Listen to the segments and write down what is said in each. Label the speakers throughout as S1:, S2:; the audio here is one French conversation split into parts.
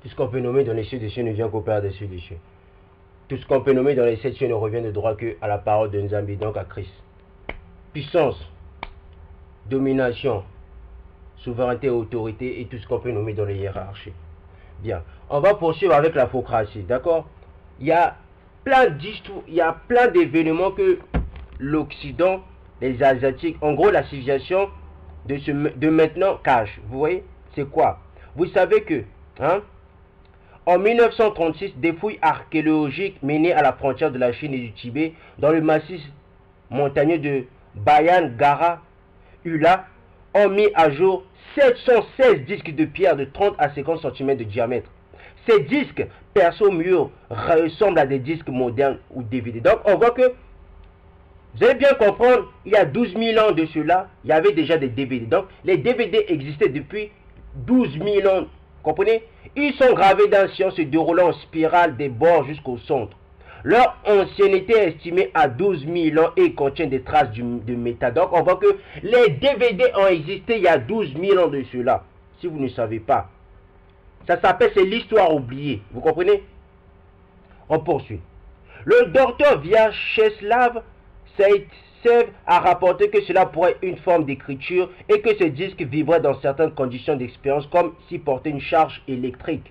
S1: Tout ce qu'on peut nommer dans les cieux des cieux ne vient qu'au Père des cieux des cieux. Tout ce qu'on peut nommer dans les sept cieux ne revient de droit qu'à la parole de Nzambi, donc à Christ. Puissance, domination, souveraineté, autorité et tout ce qu'on peut nommer dans les hiérarchies. Bien, on va poursuivre avec la focratie, d'accord? Il y a plein d'événements que l'Occident, les Asiatiques, en gros la civilisation de maintenant cache. Vous voyez, c'est quoi? Vous savez que, en 1936, des fouilles archéologiques menées à la frontière de la Chine et du Tibet, dans le massif montagneux de Bayan Gara Ula, ont mis à jour 716 disques de pierre de 30 à 50 cm de diamètre. Ces disques percés au mur ressemblent à des disques modernes ou DVD. Donc on voit que, vous allez bien comprendre, il y a 12 000 ans de cela, il y avait déjà des DVD. Donc les DVD existaient depuis 12 000 ans. Comprenez? Ils sont gravés dans science se déroulant en spirale des bords jusqu'au centre. Leur ancienneté est estimée à 12 000 ans et contient des traces de métal. Donc on voit que les DVD ont existé il y a 12 000 ans de cela. Si vous ne savez pas. Ça s'appelle, c'est l'histoire oubliée. Vous comprenez? On poursuit. Le docteur Vyacheslav Zaitsev a rapporté que cela pourrait être une forme d'écriture et que ces disques vivraient dans certaines conditions d'expérience comme s'ils portaient une charge électrique.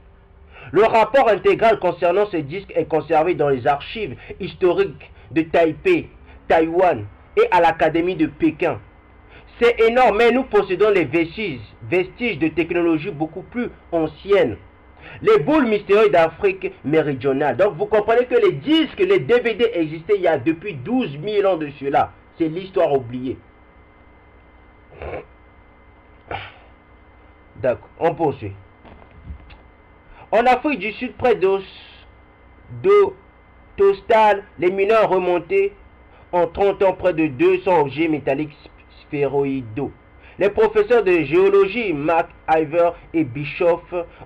S1: Le rapport intégral concernant ces disques est conservé dans les archives historiques de Taipei, Taïwan et à l'Académie de Pékin. C'est énorme, mais nous possédons les vestiges de technologie beaucoup plus anciennes. Les boules mystérieuses d'Afrique méridionale. Donc vous comprenez que les disques, les DVD existaient il y a depuis 12 000 ans de cela. C'est l'histoire oubliée. D'accord, on poursuit. En Afrique du Sud, près d'Ostale, les mineurs remontaient en 30 ans près de 200 objets métalliques sphéroïdaux. Les professeurs de géologie, Mark Iver et Bischoff,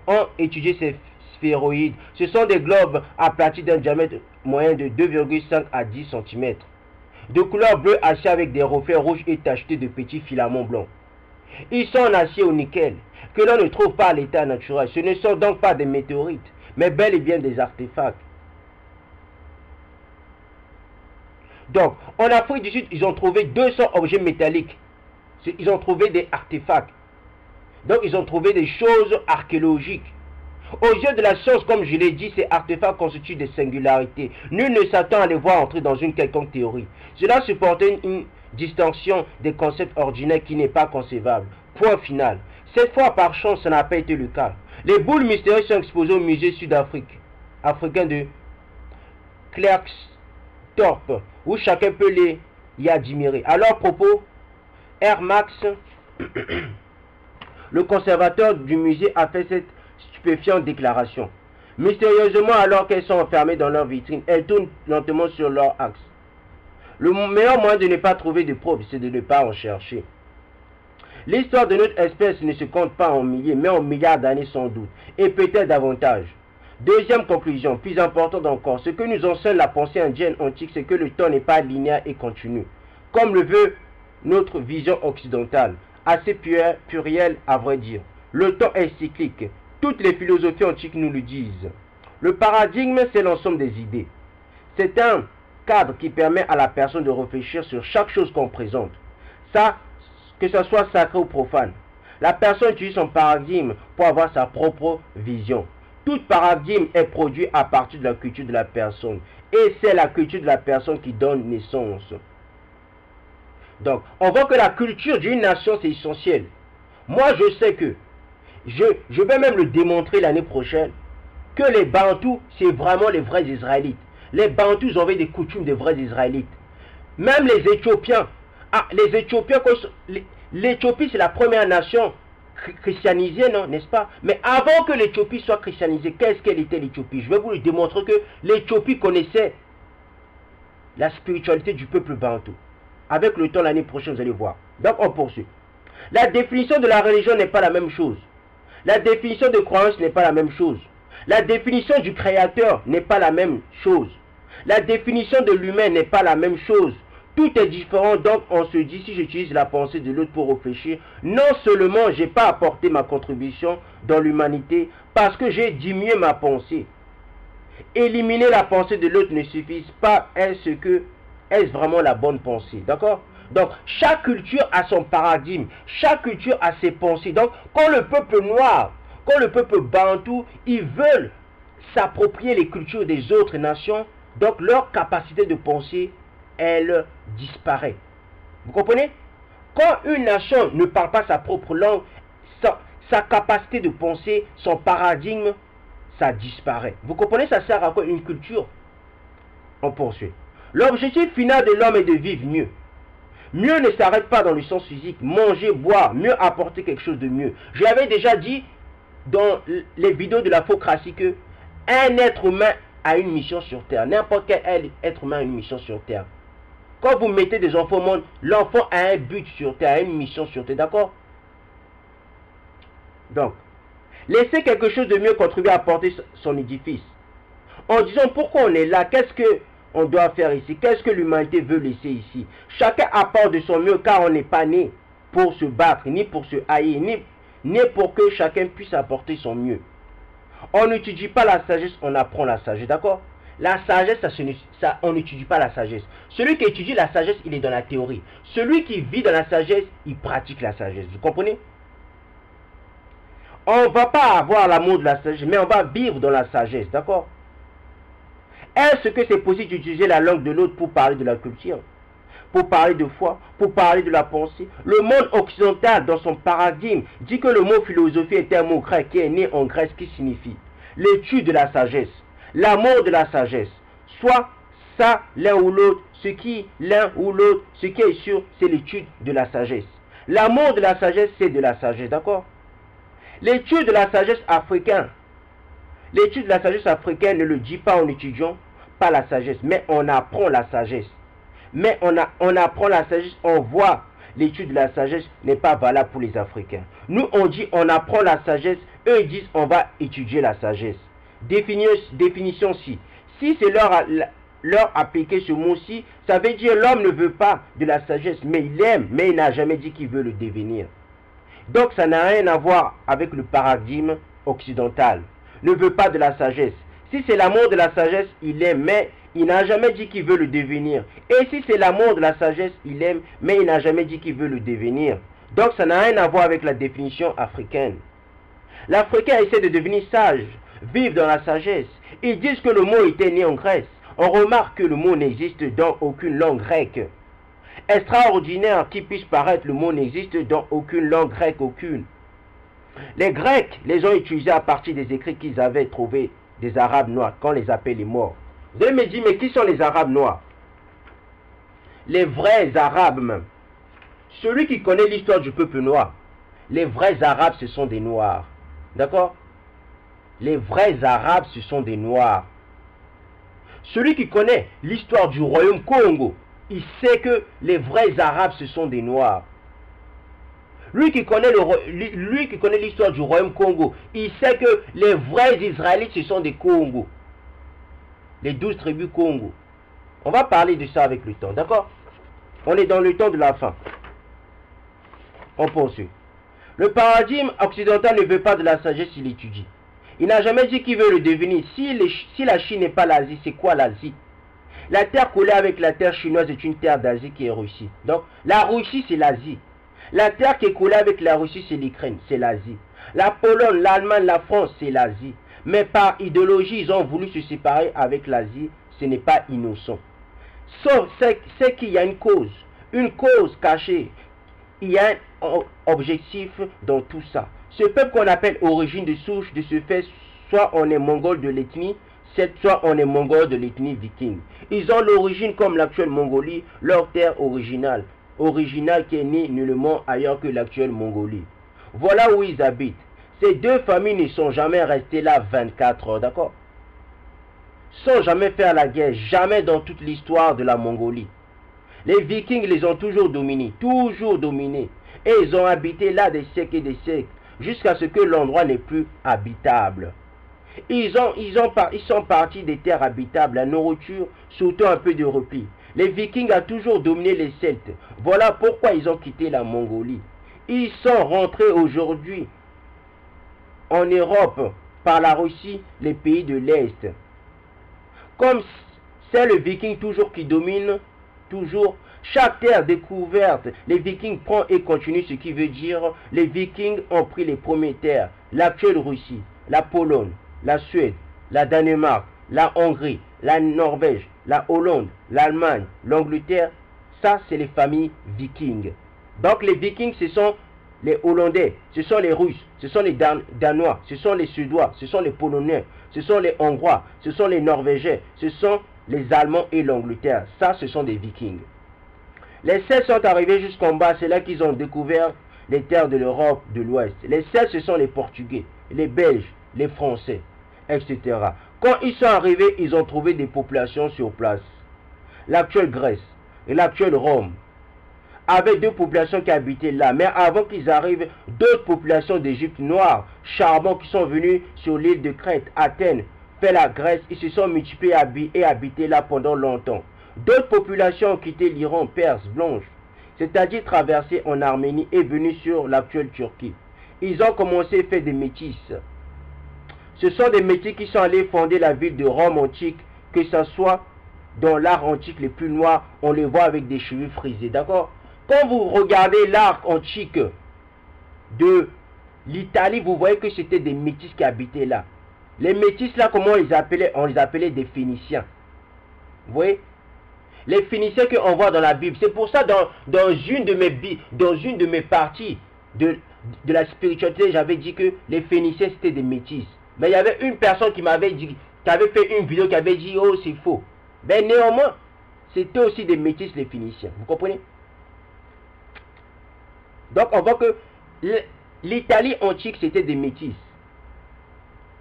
S1: ont étudié ces sphéroïdes. Ce sont des globes aplatis d'un diamètre moyen de 2,5 à 10 cm, de couleur bleu acier avec des reflets rouges et tachetés de petits filaments blancs. Ils sont en acier au nickel, que l'on ne trouve pas à l'état naturel. Ce ne sont donc pas des météorites, mais bel et bien des artefacts. Donc, en Afrique du Sud, ils ont trouvé 200 objets métalliques. Ils ont trouvé des artefacts. Donc, ils ont trouvé des choses archéologiques. Aux yeux de la science, comme je l'ai dit, ces artefacts constituent des singularités. Nul ne s'attend à les voir entrer dans une quelconque théorie. Cela supporte une distinction des concepts ordinaires qui n'est pas concevable. Point final. Cette fois, par chance, ça n'a pas été le cas. Les boules mystérieuses sont exposées au musée sud-africain de Klerksdorp, où chacun peut les y admirer. À leur propos, R. Max, le conservateur du musée, a fait cette stupéfiante déclaration. Mystérieusement, alors qu'elles sont enfermées dans leur vitrine, elles tournent lentement sur leur axe. Le meilleur moyen de ne pas trouver de preuves, c'est de ne pas en chercher. L'histoire de notre espèce ne se compte pas en milliers, mais en milliards d'années sans doute, et peut-être davantage. Deuxième conclusion, plus importante encore, ce que nous enseigne la pensée indienne antique, c'est que le temps n'est pas linéaire et continu, comme le veut notre vision occidentale, assez plurielle à vrai dire. Le temps est cyclique. Toutes les philosophies antiques nous le disent. Le paradigme, c'est l'ensemble des idées. C'est un cadre qui permet à la personne de réfléchir sur chaque chose qu'on présente. Ça, que ce soit sacré ou profane. La personne utilise son paradigme pour avoir sa propre vision. Tout paradigme est produit à partir de la culture de la personne. Et c'est la culture de la personne qui donne naissance. Donc, on voit que la culture d'une nation, c'est essentiel. Moi, je sais que, je vais même le démontrer l'année prochaine, que les Bantous, c'est vraiment les vrais Israélites. Les Bantous avaient des coutumes des vrais Israélites. Même les Éthiopiens. Ah, les Éthiopiens, l'Éthiopie, c'est la première nation christianisée, non, n'est-ce pas? Mais avant que l'Éthiopie soit christianisée, qu'est-ce qu'elle était l'Éthiopie? Je vais vous démontrer que l'Éthiopie connaissait la spiritualité du peuple Bantou. Avec le temps, l'année prochaine, vous allez voir. Donc, on poursuit. La définition de la religion n'est pas la même chose. La définition de croyance n'est pas la même chose. La définition du créateur n'est pas la même chose. La définition de l'humain n'est pas la même chose. Tout est différent, donc on se dit, si j'utilise la pensée de l'autre pour réfléchir, non seulement je n'ai pas apporté ma contribution dans l'humanité parce que j'ai diminué ma pensée. Éliminer la pensée de l'autre ne suffit pas. Est-ce vraiment la bonne pensée? D'accord? Donc, chaque culture a son paradigme. Chaque culture a ses pensées. Donc, quand le peuple noir, quand le peuple bantou, ils veulent s'approprier les cultures des autres nations, donc leur capacité de penser, elle disparaît. Vous comprenez? Quand une nation ne parle pas sa propre langue, sa capacité de penser, son paradigme, ça disparaît. Vous comprenez? Ça sert à quoi une culture? On poursuit. L'objectif final de l'homme est de vivre mieux. Mieux ne s'arrête pas dans le sens physique. Manger, boire, mieux apporter quelque chose de mieux. Je l'avais déjà dit dans les vidéos de la faucratie que un être humain a une mission sur Terre. N'importe quel être humain a une mission sur Terre. Quand vous mettez des enfants au monde, l'enfant a un but sur Terre, a une mission sur Terre. D'accord? Donc, laisser quelque chose de mieux contribuer à apporter son édifice. En disant pourquoi on est là, qu'est-ce qu'on doit faire ici, qu'est-ce que l'humanité veut laisser ici. Chacun apporte de son mieux car on n'est pas né pour se battre, ni pour se haïr, ni pour que chacun puisse apporter son mieux. On n'étudie pas la sagesse, on apprend la sagesse, d'accord? La sagesse, on n'étudie pas la sagesse. Celui qui étudie la sagesse, il est dans la théorie. Celui qui vit dans la sagesse, il pratique la sagesse. Vous comprenez? On ne va pas avoir l'amour de la sagesse, mais on va vivre dans la sagesse, d'accord? Est-ce que c'est possible d'utiliser la langue de l'autre pour parler de la culture, pour parler de foi, pour parler de la pensée? Le monde occidental, dans son paradigme, dit que le mot philosophie est un mot grec qui est né en Grèce, qui signifie l'étude de la sagesse, l'amour de la sagesse. Soit ça, l'un ou l'autre, ce qui est sûr, c'est l'étude de la sagesse. L'amour de la sagesse, c'est de la sagesse, d'accord? L'étude de la sagesse africaine, ne le dit pas en étudiant pas la sagesse, mais on apprend la sagesse. Mais on apprend la sagesse, on voit l'étude de la sagesse n'est pas valable pour les Africains. Nous, on dit on apprend la sagesse, eux ils disent on va étudier la sagesse. Définition si. Si c'est leur appliquer ce mot-ci, ça veut dire l'homme ne veut pas de la sagesse, mais il aime, mais il n'a jamais dit qu'il veut le devenir. Donc ça n'a rien à voir avec le paradigme occidental. Ne veut pas de la sagesse. Si c'est l'amour de la sagesse, il aime, mais il n'a jamais dit qu'il veut le devenir. Et si c'est l'amour de la sagesse, il aime, mais il n'a jamais dit qu'il veut le devenir. Donc ça n'a rien à voir avec la définition africaine. L'Africain essaie de devenir sage, vivre dans la sagesse. Ils disent que le mot était né en Grèce. On remarque que le mot n'existe dans aucune langue grecque. Extraordinaire qui puisse paraître, le mot n'existe dans aucune langue grecque, aucune. Les Grecs les ont utilisés à partir des écrits qu'ils avaient trouvés des Arabes noirs, qu'on les appelle les morts. Vous allez me dire, mais qui sont les Arabes noirs? Les vrais Arabes même. Celui qui connaît l'histoire du peuple noir, les vrais Arabes, ce sont des Noirs. D'accord? Les vrais Arabes, ce sont des Noirs. Celui qui connaît l'histoire du royaume Congo, il sait que les vrais Arabes, ce sont des Noirs. Lui qui connaît l'histoire du royaume Congo, il sait que les vrais Israélites, ce sont des Congos. Les 12 tribus Congo. On va parler de ça avec le temps, d'accord? On est dans le temps de la fin. On poursuit. Le paradigme occidental ne veut pas de la sagesse, il étudie. Il n'a jamais dit qu'il veut le devenir. Si la Chine n'est pas l'Asie, c'est quoi l'Asie? La terre collée avec la terre chinoise est une terre d'Asie qui est Russie. Donc, la Russie, c'est l'Asie. La terre qui est collée avec la Russie, c'est l'Ukraine, c'est l'Asie. La Pologne, l'Allemagne, la France, c'est l'Asie. Mais par idéologie, ils ont voulu se séparer avec l'Asie. Ce n'est pas innocent. Sauf c'est qu'il y a une cause cachée. Il y a un objectif dans tout ça. Ce peuple qu'on appelle origine de souche, de ce fait, soit on est mongol de l'ethnie, soit on est mongol de l'ethnie viking. Ils ont l'origine comme l'actuelle Mongolie, leur terre originale qui est née nullement ailleurs que l'actuelle Mongolie. Voilà où ils habitent. Ces deux familles ne sont jamais restées là 24 heures, d'accord? Sans jamais faire la guerre, jamais dans toute l'histoire de la Mongolie. Les Vikings les ont toujours dominés, et ils ont habité là des siècles et des siècles, jusqu'à ce que l'endroit n'est plus habitable. Ils sont partis des terres habitables, la nourriture, surtout un peu de repli. Les Vikings ont toujours dominé les Celtes. Voilà pourquoi ils ont quitté la Mongolie. Ils sont rentrés aujourd'hui en Europe par la Russie, les pays de l'Est. Comme c'est le viking toujours qui domine, toujours, chaque terre découverte, les vikings prennent et continuent, ce qui veut dire les vikings ont pris les premières terres, l'actuelle Russie, la Pologne, la Suède, la Danemark, la Hongrie, la Norvège, la Hollande, l'Allemagne, l'Angleterre. Ça, c'est les familles vikings. Donc les vikings, ce sont les Hollandais, ce sont les Russes, ce sont les Danois, ce sont les Suédois, ce sont les Polonais, ce sont les Hongrois, ce sont les Norvégiens, ce sont les Allemands et l'Angleterre. Ça, ce sont des vikings. Les Celtes sont arrivés jusqu'en bas, c'est là qu'ils ont découvert les terres de l'Europe de l'Ouest. Les Celtes, ce sont les Portugais, les Belges, les Français, etc. Quand ils sont arrivés, ils ont trouvé des populations sur place. L'actuelle Grèce et l'actuelle Rome avaient deux populations qui habitaient là. Mais avant qu'ils arrivent, d'autres populations d'Égypte noire, charbon, qui sont venues sur l'île de Crète, Athènes, fait la Grèce, ils se sont multipliés et habitaient là pendant longtemps. D'autres populations ont quitté l'Iran, Perse, blanche, c'est-à-dire traversé en Arménie et venu sur l'actuelle Turquie. Ils ont commencé à faire des métis. Ce sont des métis qui sont allés fonder la ville de Rome antique, que ce soit dans l'art antique les plus noirs, on les voit avec des cheveux frisés, d'accord? Quand vous regardez l'art antique de l'Italie, vous voyez que c'était des métis qui habitaient là. Les métis là, comment on les appelait? On les appelait des Phéniciens. Vous voyez? Les Phéniciens qu'on voit dans la Bible. C'est pour ça dans une de mes parties de la spiritualité, j'avais dit que les Phéniciens c'était des métis. Mais il y avait une personne qui m'avait dit, qui avait fait une vidéo qui avait dit oh c'est faux. Mais néanmoins, c'était aussi des métis les Phéniciens. Vous comprenez? Donc on voit que l'Italie antique c'était des métis.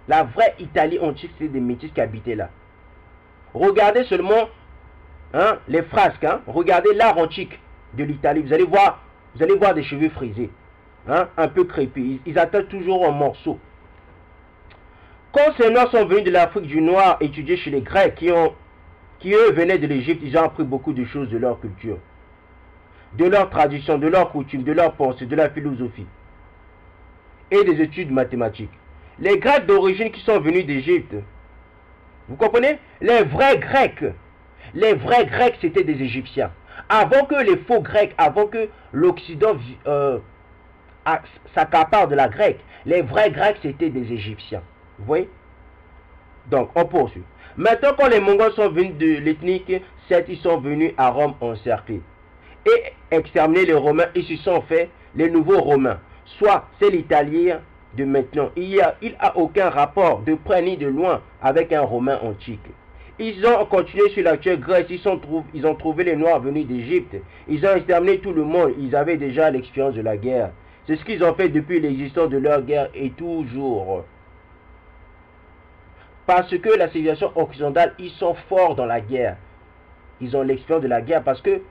S1: La vraie Italie antique c'était des métis qui habitaient là. Regardez seulement les frasques, regardez l'art antique de l'Italie, vous allez voir des cheveux frisés, un peu crépus, ils attendent toujours en morceaux. Quand ces Noirs sont venus de l'Afrique du Nord étudier chez les Grecs, qui eux venaient de l'Égypte, ils ont appris beaucoup de choses de leur culture, de leur tradition, de leur coutume, de leur pensée, de la philosophie et des études mathématiques. Les Grecs d'origine qui sont venus d'Égypte, vous comprenez? Les vrais Grecs c'était des Égyptiens. Avant que les faux Grecs, avant que l'Occident s'accapare de la grecque, les vrais Grecs c'était des Égyptiens. Vous voyez? Donc on poursuit. Maintenant quand les Mongols sont venus de l'ethnique Celtes, ils sont venus à Rome encercler et exterminer les Romains. Ils se sont fait les nouveaux Romains. Soit c'est l'Italien de maintenant. Il a aucun rapport de près ni de loin avec un Romain antique. Ils ont continué sur l'actuelle Grèce, ils ont trouvé les Noirs venus d'Égypte. Ils ont exterminé tout le monde, ils avaient déjà l'expérience de la guerre. C'est ce qu'ils ont fait depuis l'existence de leur guerre et toujours. Parce que la civilisation occidentale, ils sont forts dans la guerre. Ils ont l'expérience de la guerre parce que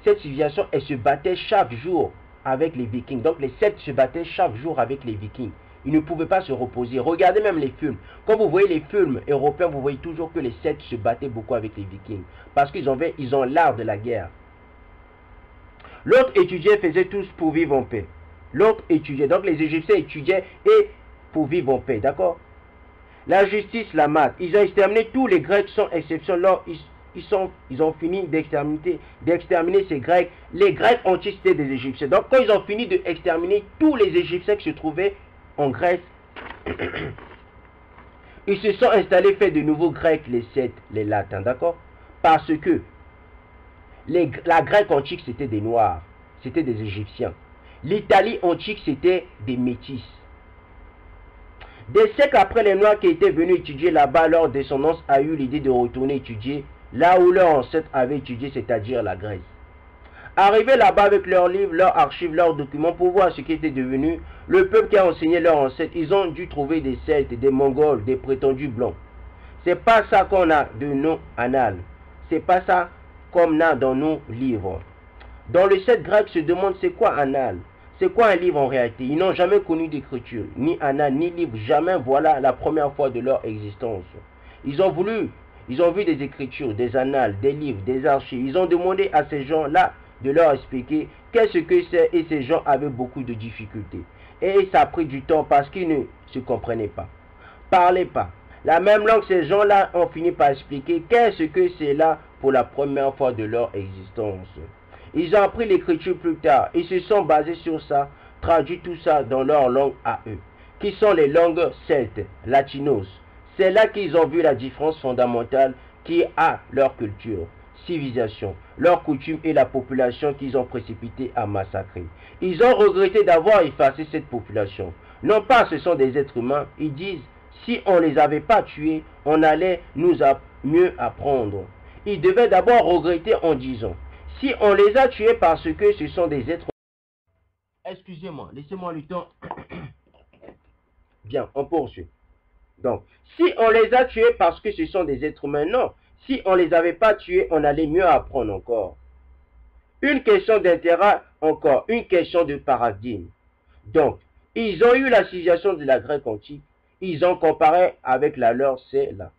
S1: cette civilisation, elle se battait chaque jour avec les Vikings. Donc les Celtes se battaient chaque jour avec les Vikings. Ils ne pouvaient pas se reposer. Regardez même les films. Quand vous voyez les films européens, vous voyez toujours que les Celtes se battaient beaucoup avec les Vikings. Parce qu'ils ont l'art de la guerre. L'autre étudiait, faisait tous pour vivre en paix. L'autre étudiait. Donc les Égyptiens étudiaient et pour vivre en paix. D'accord? La justice, la maths. Ils ont exterminé tous les Grecs sans exception. Là, ils ont fini d'exterminer ces Grecs. Les Grecs antiques c'était des Égyptiens. Donc quand ils ont fini d'exterminer tous les Égyptiens qui se trouvaient en Grèce, ils se sont installés, fait de nouveaux Grecs, les Celtes, les Latins, d'accord? Parce que la Grèce antique, c'était des Noirs, c'était des Égyptiens. L'Italie antique, c'était des Métis. Des siècles après, les Noirs qui étaient venus étudier là-bas, leur descendance a eu l'idée de retourner étudier là où leurs ancêtres avaient étudié, c'est-à-dire la Grèce. Arrivés là-bas avec leurs livres, leurs archives, leurs documents pour voir ce qui était devenu le peuple qui a enseigné leurs ancêtres, ils ont dû trouver des Celtes, des Mongols, des prétendus blancs. C'est pas ça qu'on a de nos annales. C'est pas ça qu'on a dans nos livres. Dans le Celte grec se demande c'est quoi annale? C'est quoi un livre en réalité? Ils n'ont jamais connu d'écriture, ni annale, ni livre, jamais. Voilà la première fois de leur existence. Ils ont vu des écritures, des annales, des livres, des archives. Ils ont demandé à ces gens-là de leur expliquer qu'est-ce que c'est, et ces gens avaient beaucoup de difficultés. Et ça a pris du temps parce qu'ils ne se comprenaient pas. parlaient pas. La même langue, ces gens-là ont fini par expliquer qu'est-ce que c'est là pour la première fois de leur existence. Ils ont appris l'écriture plus tard. Ils se sont basés sur ça, traduit tout ça dans leur langue à eux, qui sont les langues celtes, latinos. C'est là qu'ils ont vu la différence fondamentale qui a leur culture, civilisation, leurs coutumes et la population qu'ils ont précipité à massacrer. Ils ont regretté d'avoir effacé cette population. Non pas ce sont des êtres humains, ils disent si on ne les avait pas tués, on allait mieux apprendre. Ils devaient d'abord regretter en disant si on les a tués parce que ce sont des êtres humains. Excusez-moi, laissez-moi le temps. Bien, on poursuit. Donc, si on les a tués parce que ce sont des êtres humains, non. Si on ne les avait pas tués, on allait mieux apprendre encore. Une question d'intérêt encore, une question de paradigme. Donc, ils ont eu la civilisation de la Grèce antique, ils ont comparé avec la leur, c'est là.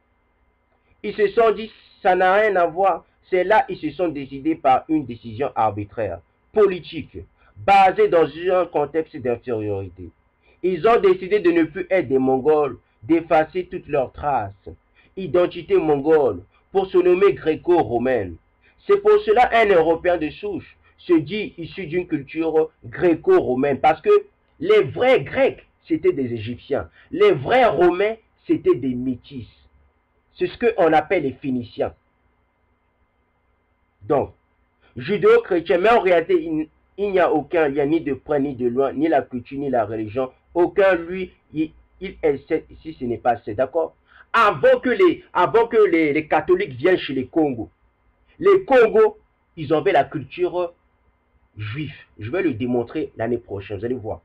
S1: Ils se sont dit, ça n'a rien à voir, c'est là ils se sont décidés par une décision arbitraire, politique, basée dans un contexte d'infériorité. Ils ont décidé de ne plus être des Mongols, d'effacer toutes leurs traces, identité mongole, pour se nommer gréco-romaine. C'est pour cela un Européen de souche se dit issu d'une culture gréco-romaine, parce que les vrais Grecs, c'était des Égyptiens. Les vrais Romains, c'était des Métis. C'est ce qu'on appelle les Phéniciens. Donc, judéo-chrétien, mais en réalité, il n'y a aucun lien ni de près ni de loin, ni la culture, ni la religion. Aucun, lui, il est ici, ce n'est pas ça, d'accord? Avant que les catholiques viennent chez les Congos, les Congos, ils avaient la culture juive. Je vais le démontrer l'année prochaine, vous allez voir.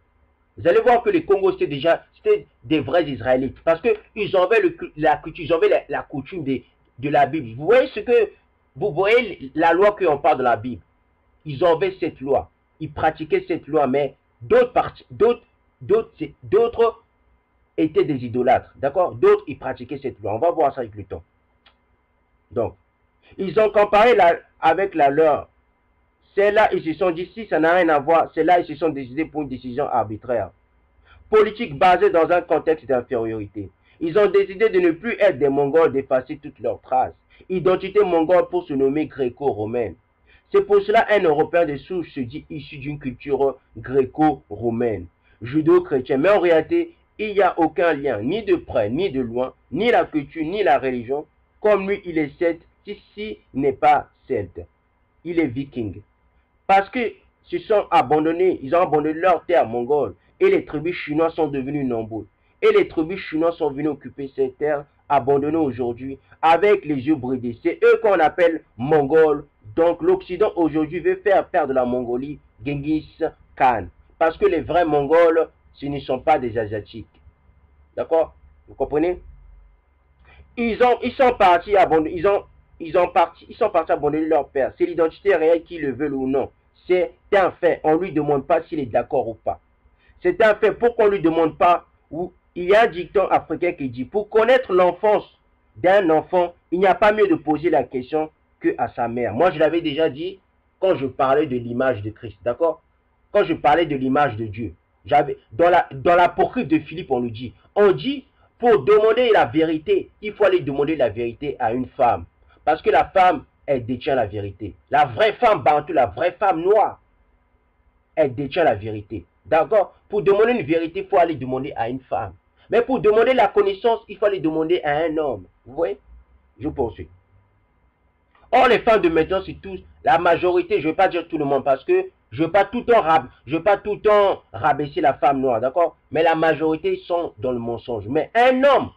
S1: Vous allez voir que les Congos, c'était des vrais Israélites. Parce qu'ils avaient la culture, ils avaient la coutume de la Bible. Vous voyez la loi qu'on parle de la Bible. Ils avaient cette loi. Ils pratiquaient cette loi, mais d'autres étaient des idolâtres. D'accord? D'autres, ils pratiquaient cette loi. On va voir ça avec le temps. Donc, ils ont comparé avec la leur. C'est là, ils se sont dit, si ça n'a rien à voir, c'est là, ils se sont décidés pour une décision arbitraire. Politique basée dans un contexte d'infériorité. Ils ont décidé de ne plus être des Mongols, d'effacer toutes leurs traces. Identité mongole pour se nommer gréco-romaine. C'est pour cela un Européen de souche se dit issu d'une culture gréco-romaine, judo-chrétienne. Mais en réalité, il n'y a aucun lien, ni de près, ni de loin, ni la culture, ni la religion. Comme lui, il est celte, ici n'est pas celte. Il est viking. Parce que se sont abandonnés, ils ont abandonné leur terre mongole. Et les tribus chinoises sont devenues nombreuses. Et les tribus chinoises sont venues occuper ces terres abandonnées aujourd'hui avec les yeux bridés. C'est eux qu'on appelle Mongols. Donc l'Occident aujourd'hui veut faire perdre la Mongolie Genghis Khan. Parce que les vrais Mongols, ce ne sont pas des Asiatiques. D'accord? Vous comprenez? Ils sont partis abandonner, ils sont partis abandonner leur père. C'est l'identité réelle qu'ils le veulent ou non. C'est un fait. On ne lui demande pas s'il est d'accord ou pas. C'est un fait. Pourquoi on ne lui demande pas? Il y a un dicton africain qui dit, pour connaître l'enfance d'un enfant, il n'y a pas mieux de poser la question que à sa mère. Moi, je l'avais déjà dit quand je parlais de l'image de Christ. D'accord? Quand je parlais de l'image de Dieu. Dans l'apocryphe de Philippe, on dit, pour demander la vérité, il faut aller demander la vérité à une femme. Parce que la femme, elle détient la vérité. La vraie femme bantou, la vraie femme noire, elle détient la vérité. D'accord? Pour demander une vérité, il faut aller demander à une femme. Mais pour demander la connaissance, il faut aller demander à un homme. Vous voyez? Je poursuis. Or, les femmes de maintenant, c'est tous, la majorité, je ne vais pas dire tout le monde, parce que je ne veux pas tout le temps rabaisser la femme noire, d'accord? Mais la majorité sont dans le mensonge. Mais un homme,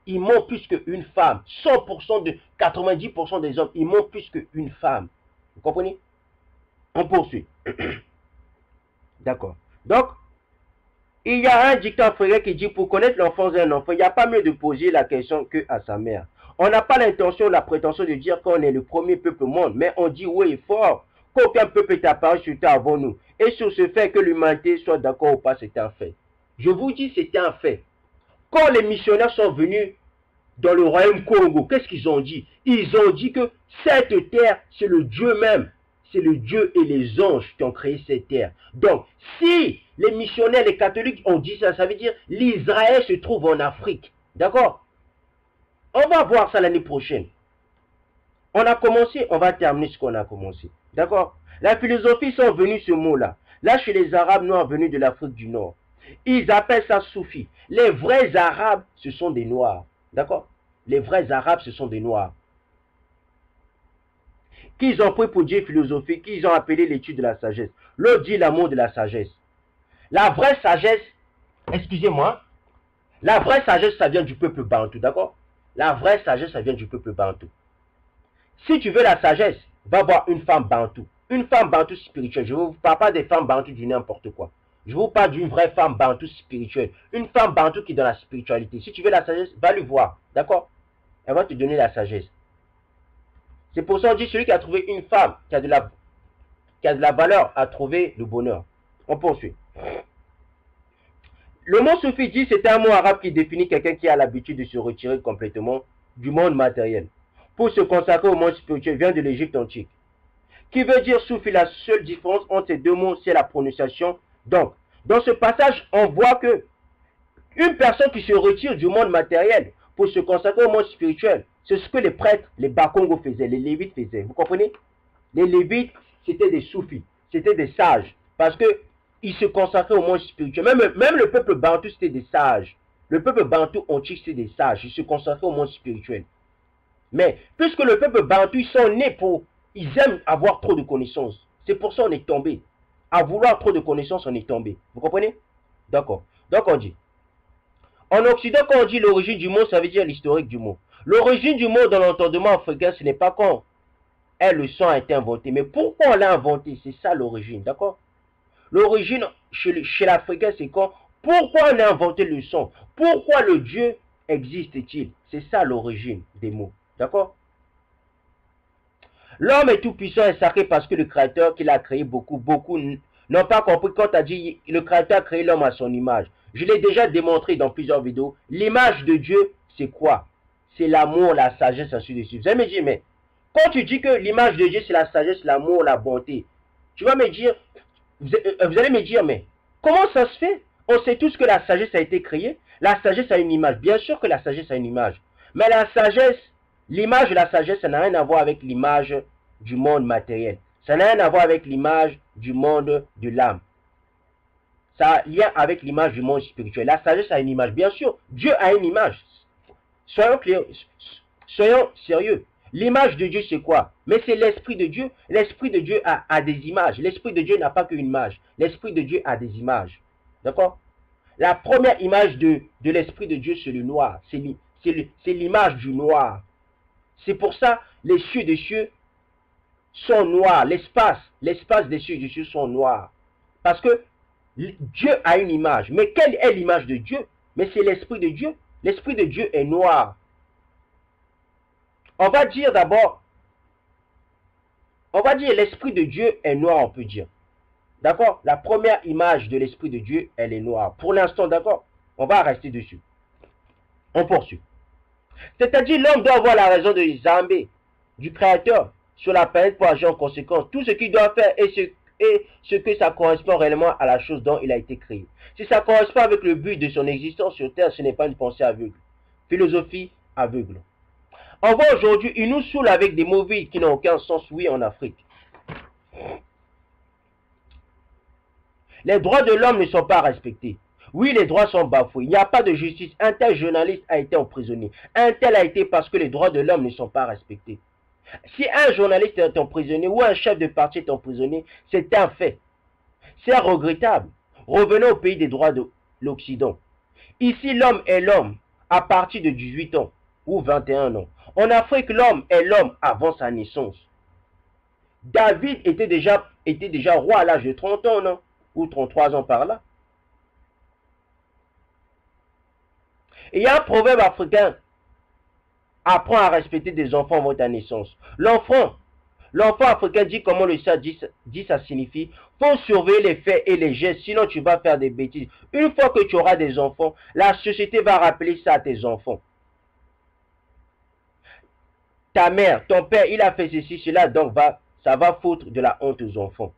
S1: il ment plus qu'une femme. 100% de 90% des hommes, ils mentent plus qu'une femme. Vous comprenez? On poursuit. D'accord. Donc, il y a un dicton africain qui dit, pour connaître l'enfance d'un enfant, il n'y a pas mieux de poser la question que à sa mère. On n'a pas l'intention, la prétention de dire qu'on est le premier peuple au monde, mais on dit oui et fort qu'aucun peuple est apparu sur terre avant nous. Et sur ce fait que l'humanité soit d'accord ou pas, c'est un fait. Je vous dis, c'est un fait. Quand les missionnaires sont venus dans le royaume Congo, qu'est-ce qu'ils ont dit? Ils ont dit que cette terre, c'est le Dieu même. c'est le Dieu et les anges qui ont créé cette terre. Donc, si les missionnaires, les catholiques ont dit ça, ça veut dire l'Israël se trouve en Afrique. D'accord? On va voir ça l'année prochaine. On a commencé, on va terminer ce qu'on a commencé. D'accord? La philosophie sont venus ce mot-là. Là, chez les Arabes noirs venus de l'Afrique du Nord. Ils appellent ça Soufi. Les vrais Arabes, ce sont des Noirs. D'accord? Les vrais Arabes, ce sont des Noirs. Qu'ils ont pris pour Dieu philosophique, qu'ils ont appelé l'étude de la sagesse. L'autre dit l'amour de la sagesse. La vraie sagesse, excusez-moi, la vraie sagesse, ça vient du peuple bantou, d'accord? La vraie sagesse, ça vient du peuple bantou. Si tu veux la sagesse, va voir une femme bantou. Une femme bantou spirituelle. Je ne vous parle pas des femmes bantou du n'importe quoi. Je vous parle d'une vraie femme bantou spirituelle. Une femme bantou qui est dans la spiritualité. Si tu veux la sagesse, va lui voir, d'accord? Elle va te donner la sagesse. C'est pour ça qu'on dit celui qui a trouvé une femme qui a de la valeur a trouvé le bonheur. On poursuit. Le mot soufi dit c'est un mot arabe qui définit quelqu'un qui a l'habitude de se retirer complètement du monde matériel pour se consacrer au monde spirituel. Vient de l'Égypte antique. Qui veut dire soufi. La seule différence entre ces deux mots, c'est la prononciation. Donc, dans ce passage, on voit que une personne qui se retire du monde matériel pour se consacrer au monde spirituel, c'est ce que les prêtres, les Bakongo faisaient, les Lévites faisaient. Vous comprenez? Les Lévites, c'était des soufis, c'était des sages. Parce qu'ils se consacraient au monde spirituel. Même le peuple bantou, c'était des sages. Le peuple bantou antique, c'était des sages. Ils se consacraient au monde spirituel. Mais, puisque le peuple bantou, ils sont nés pour... Ils aiment avoir trop de connaissances. C'est pour ça qu'on est tombé. À vouloir trop de connaissances, on est tombé. Vous comprenez? D'accord. Donc, on dit... En Occident, quand on dit l'origine du mot, ça veut dire l'historique du mot. L'origine du mot dans l'entendement africain, ce n'est pas quand le son a été inventé. Mais pourquoi on l'a inventé? C'est ça l'origine, d'accord? L'origine chez l'Africain, c'est quand? Pourquoi on a inventé le son? Pourquoi le Dieu existe-t-il? C'est ça l'origine des mots, d'accord? L'homme est tout puissant et sacré parce que le Créateur qui l'a créé, beaucoup n'ont pas compris quand tu as dit le Créateur a créé l'homme à son image. Je l'ai déjà démontré dans plusieurs vidéos. L'image de Dieu, c'est quoi? C'est l'amour, la sagesse, ainsi de suite. Vous allez me dire, mais quand tu dis que l'image de Dieu, c'est la sagesse, l'amour, la bonté, tu vas me dire, vous allez me dire, mais comment ça se fait? On sait tous que la sagesse a été créée. La sagesse a une image. Bien sûr que la sagesse a une image. Mais la sagesse, l'image de la sagesse, ça n'a rien à voir avec l'image du monde matériel. Ça n'a rien à voir avec l'image du monde de l'âme. Ça a lien avec l'image du monde spirituel. La sagesse a une image. Bien sûr, Dieu a une image. Soyons clairs, soyons sérieux. L'image de Dieu, c'est quoi? Mais c'est l'Esprit de Dieu. L'Esprit de Dieu a des images. L'Esprit de Dieu n'a pas qu'une image. L'Esprit de Dieu a des images. D'accord? La première image de l'Esprit de Dieu, c'est le noir. C'est l'image du noir. C'est pour ça, les cieux des cieux sont noirs. L'espace des cieux des cieux sont noirs. Parce que Dieu a une image. Mais quelle est l'image de Dieu? Mais c'est l'Esprit de Dieu. L'Esprit de Dieu est noir. On va dire d'abord, l'Esprit de Dieu est noir, on peut dire. D'accord? La première image de l'Esprit de Dieu, elle est noire. Pour l'instant, d'accord? On va rester dessus. On poursuit. C'est-à-dire, l'homme doit avoir la raison de Zambé, du Créateur, sur la planète pour agir en conséquence. Tout ce qu'il doit faire et ce que ça correspond réellement à la chose dont il a été créé. Si ça correspond avec le but de son existence sur Terre, ce n'est pas une pensée aveugle. Philosophie aveugle. On voit aujourd'hui, il nous saoule avec des mots vides qui n'ont aucun sens, oui, en Afrique. Les droits de l'homme ne sont pas respectés. Oui, les droits sont bafoués. Il n'y a pas de justice. Un tel journaliste a été emprisonné. Un tel a été parce que les droits de l'homme ne sont pas respectés. Si un journaliste est emprisonné ou un chef de parti est emprisonné, c'est un fait. C'est regrettable. Revenons au pays des droits de l'Occident. Ici, l'homme est l'homme à partir de 18 ans ou 21 ans. En Afrique, l'homme est l'homme avant sa naissance. David était déjà roi à l'âge de 30 ans, non? Ou 33 ans par là. Et il y a un proverbe africain. Apprends à respecter des enfants avant ta naissance. L'enfant africain dit comment le ça dit, ça signifie. Faut surveiller les faits et les gestes, sinon tu vas faire des bêtises. Une fois que tu auras des enfants, la société va rappeler ça à tes enfants. Ta mère, ton père, il a fait ceci, cela, donc ça va foutre de la honte aux enfants.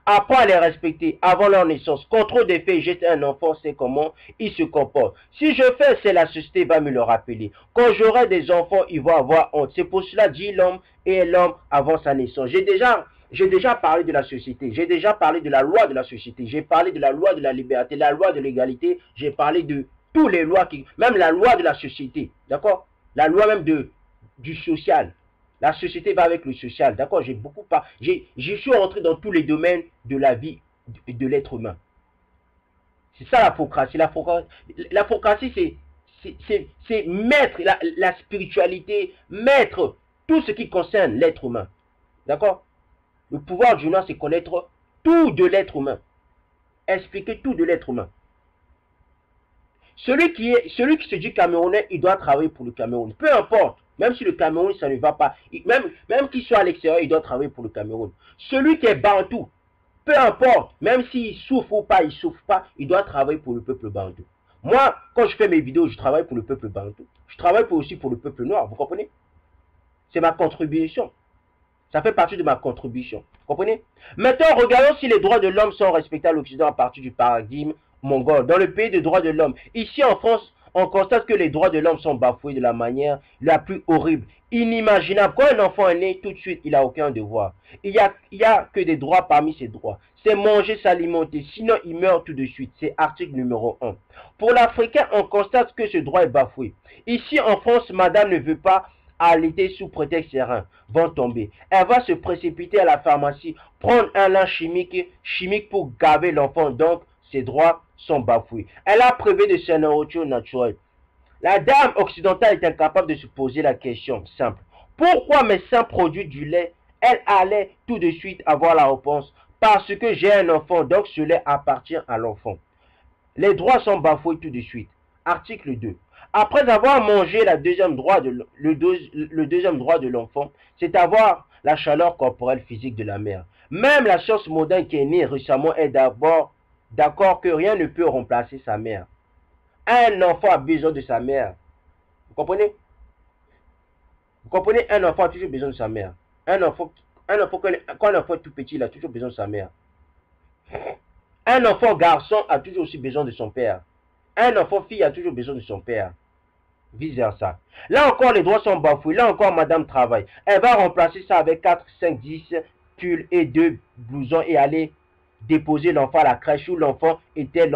S1: Apprends à les respecter avant leur naissance. Contrôle des faits, jeter un enfant, c'est comment il se comporte. Si je fais, c'est la société va me le rappeler. Quand j'aurai des enfants, ils vont avoir honte. C'est pour cela dit l'homme et l'homme avant sa naissance. J'ai déjà parlé de la société. J'ai déjà parlé de la loi de la société. J'ai parlé de la loi de la liberté, la loi de l'égalité. J'ai parlé de toutes les lois, même la loi de la société. D'accord? La loi même du social. La société va avec le social, d'accord? Je suis rentré dans tous les domaines de la vie de l'être humain. C'est ça l'apocratie. L'apocratie, c'est mettre la spiritualité, mettre tout ce qui concerne l'être humain. D'accord? Le pouvoir du Nord, c'est connaître tout de l'être humain. Expliquer tout de l'être humain. Celui qui se dit Camerounais, il doit travailler pour le Cameroun. Peu importe. Même si le Cameroun, ça ne va pas. Même qu'il soit à l'extérieur, il doit travailler pour le Cameroun. Celui qui est bantou, peu importe. Même s'il souffre ou pas, il souffre pas, il doit travailler pour le peuple bantou. Moi, quand je fais mes vidéos, je travaille pour le peuple bantou. Je travaille aussi pour le peuple noir, vous comprenez? C'est ma contribution. Ça fait partie de ma contribution. Vous comprenez? Maintenant, regardons si les droits de l'homme sont respectés à l'Occident à partir du paradigme mongol. Dans le pays des droits de l'homme, ici en France, on constate que les droits de l'homme sont bafoués de la manière la plus horrible, inimaginable. Quand un enfant est né, tout de suite, il n'a aucun devoir. Il y a que des droits parmi ces droits. C'est manger, s'alimenter, sinon il meurt tout de suite. C'est article numéro 1. Pour l'Africain, on constate que ce droit est bafoué. Ici en France, madame ne veut pas allaiter sous prétexte ses reins vont tomber. Elle va se précipiter à la pharmacie, prendre un lin chimique pour gaver l'enfant. Donc, ses droits sont bafoués. Elle a privé de sa nourriture naturelle. La dame occidentale est incapable de se poser la question simple. Pourquoi mes seins produisent du lait? Elle allait tout de suite avoir la réponse. Parce que j'ai un enfant, donc ce lait appartient à l'enfant. Les droits sont bafoués tout de suite. Article 2. Après avoir mangé le deuxième droit de l'enfant, c'est avoir la chaleur corporelle physique de la mère. Même la science moderne qui est née récemment est d'abord d'accord que rien ne peut remplacer sa mère. Un enfant a besoin de sa mère. Vous comprenez? Vous comprenez? Un enfant a toujours besoin de sa mère. Quand un enfant est tout petit, il a toujours besoin de sa mère. Un enfant garçon a toujours aussi besoin de son père. Un enfant fille a toujours besoin de son père. Vice versa. Là encore, les droits sont bafoués. Là encore, madame travaille. Elle va remplacer ça avec 4, 5, 10 pulls et 2 blousons et aller déposer l'enfant à la crèche où l'enfant était